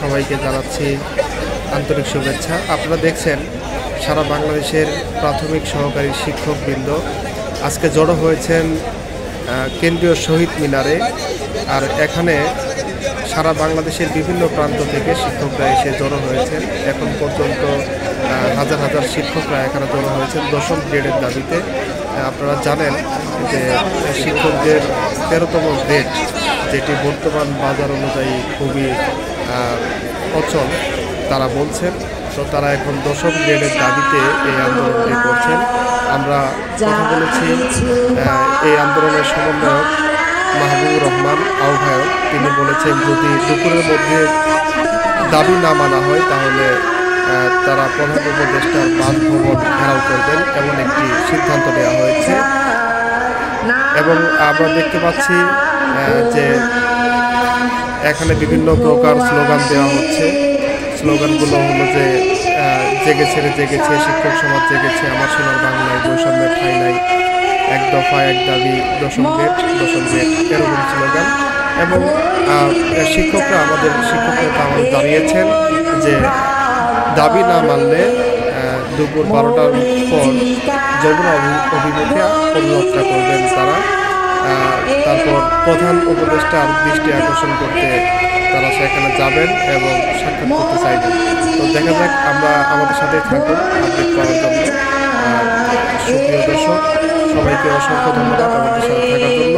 সবাইকে জানাচ্ছি আন্তরিক শুভেচ্ছা। আপনারা দেখছেন সারা বাংলাদেশের প্রাথমিক সহকারী শিক্ষকবৃন্দ আজকে জড়ো হয়েছেন কেন্দ্রীয় শহীদ মিনারে। আর এখানে সারা বাংলাদেশের বিভিন্ন প্রান্ত থেকে শিক্ষকরা এসে জড়ো হয়েছেন। এখন পর্যন্ত হাজার হাজার শিক্ষকরা এখানে জড়ো হয়েছেন 10ম গ্রেডের দাবিতে। আপনারা জানেন যে শিক্ষকদের 13তম গ্রেড, যেটি বর্তমান বাজার অনুযায়ী খুবই অচল তারা বলছেন, তো তারা এখন 10ম গ্রেডের দাবিতে এই আন্দোলনটি করছেন। আমরা কথা বলেছি এই আন্দোলনের সমন্বয়ক মাহবুবুর রহমান আহ্বায়ক, তিনি বলেছেন যদি দুপুরের মধ্যে দাবি না মানা হয় তাহলে তারা প্রধান উপদেষ্টার বাসভবন ঘেরাও করবেন, এমন একটি সিদ্ধান্ত নেওয়া হয়েছে। এবং আমরা দেখতে পাচ্ছি যে এখানে বিভিন্ন প্রকার স্লোগান দেওয়া হচ্ছে। স্লোগানগুলো হলো যে জেগেছে রে জেগেছে, শিক্ষক সমাজ জেগেছে, আমার সোনার বাংলায় বৈষম্যের ঠাঁই নাই, এক দফা এক দাবি, 10ম গ্রেড 10ম গ্রেড, এরকম স্লোগান। এবং শিক্ষকরা আমাদের জানিয়েছেন যে দাবি না মানলে দুপুর 12টার পর যমুনা অভিমুখে পদযাত্রা করবেন তারা। তারপর প্রধান উপদেষ্টার দৃষ্টি আকর্ষণ করতে তারা সেখানে যাবেন এবং সাক্ষাৎ করতে চাইবেন। তো দেখা যাক, আমরা আমাদের সাথে থাকুন আপডেট করার জন্য। সুপ্রিয় দর্শক, সবাইকে অসংখ্য ধন্যবাদ আমাদের সাথে থাকার জন্য।